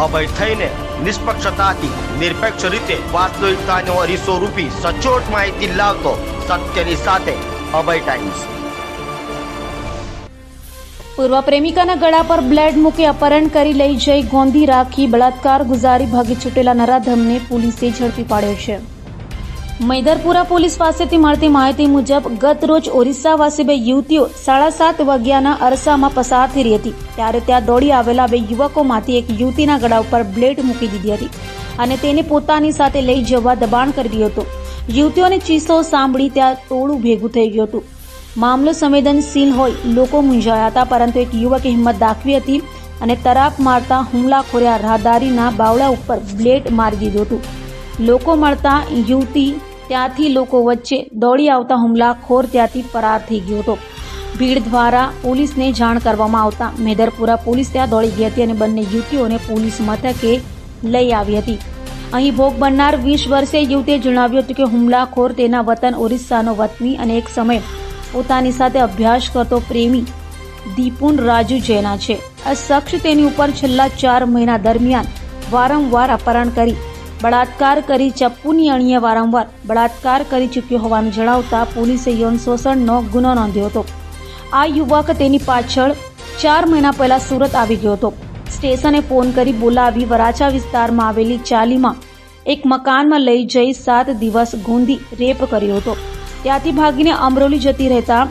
અભય થઈને નિષ્પક્ષતાથી નિરપેક્ષ રીતે વાસ્તવિકતાનો અરીસો રૂપી સચોટ માહિતી લાવતો સત્યની સાથે અભય ટાઈમ્સ। પૂર્વ પ્રેમિકાના ગળા પર બ્લેડ મૂકી અપહરણ કરી લઈ જઈ ગોંધી રાખી બળાત્કાર ગુજારી ભાગી છૂટેલા નરાધમને પોલીસે ઝડપી પાડ્યો છે। મૈદરપુરા પોલીસ પાસેથી મળતી માહિતી મુજબ ગત રોજ ઓરિસ્સાવાસી બે યુવતીઓ 7:30 વાગ્યાના અરસામાં પસાર થઈ રહી હતી ત્યારે ત્યાં દોડી આવેલા બે યુવકોમાંથી એક યુવતીના ગળા ઉપર બ્લેડ મૂકી દીધી હતી અને તેને પોતાની સાથે લઈ જવા દબાણ કરી રહ્યો હતો। યુવતીઓની ચીસો સાંભળી ત્યાં ટોળું ભેગું થઈ ગયું હતું। મામલો સંવેદનશીલ હોય લોકો મૂંઝાયા હતા, પરંતુ એક યુવકે હિંમત દાખવી હતી અને તરાપ મારતા હુમલાખોરે રાહદારીના બાવડા ઉપર બ્લેડ મારી દીધું હતું। લોકો મળતા યુવતી ત્યાંથી લોકો વચ્ચે દોડી આવતા હુમલાખોર ત્યાંથી ફરાર થઈ ગયો હતો। ભીડ દ્વારા પોલીસને જાણ કરવામાં આવતા મેદરપુરા પોલીસ ત્યાં દોડી ગઈ હતી અને બંને યુવતીઓને પોલીસ મથકે લઈ આવી હતી। અહીં ભોગ બનનાર 20 વર્ષીય યુવતીએ જણાવ્યું હતું કે હુમલાખોર તેના વતન ઓરિસ્સાનો વતની અને એક સમયે પોતાની સાથે અભ્યાસ કરતો પ્રેમી દીપુન રાજુ જૈના છે। આ શખ્સ તેની ઉપર છેલ્લા 4 મહિના દરમિયાન વારંવાર અપહરણ કરી બળાત્કાર કરી ચપ્પુની અણીએ વારંવાર બળાત્કાર કરી ચૂક્યો હોવાનું જણાવતા પોલીસે યૌન શોષણનો ગુનો નોંધ્યો હતો। આ યુવક તેની પાછળ 4 મહિના પહેલા સુરત આવી ગયો હતો। સ્ટેશને ફોન કરી બોલાવી વરાછા વિસ્તારમાં આવેલી ચાલીમાં એક મકાનમાં લઈ જઈ 7 દિવસ ગોંધી રેપ કર્યો હતો। ત્યાંથી ભાગીને અમરોલી જતી રહેતા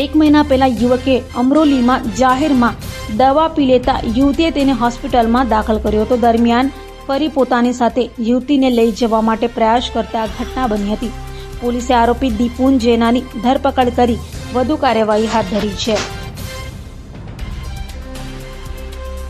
1 મહિના પહેલા યુવકે અમરોલીમાં જાહેરમાં દવા પી લેતા યુવતીએ તેને હોસ્પિટલમાં દાખલ કર્યો હતો। દરમિયાન ફરી પોતાની સાથે યુવતીને લઈ જવા માટે પ્રયાસ કરતા ઘટના બની હતી। પોલીસે આરોપી દીપુન જૈનાની ધરપકડ કરી વધુ કાર્યવાહી હાથ ધરી છે।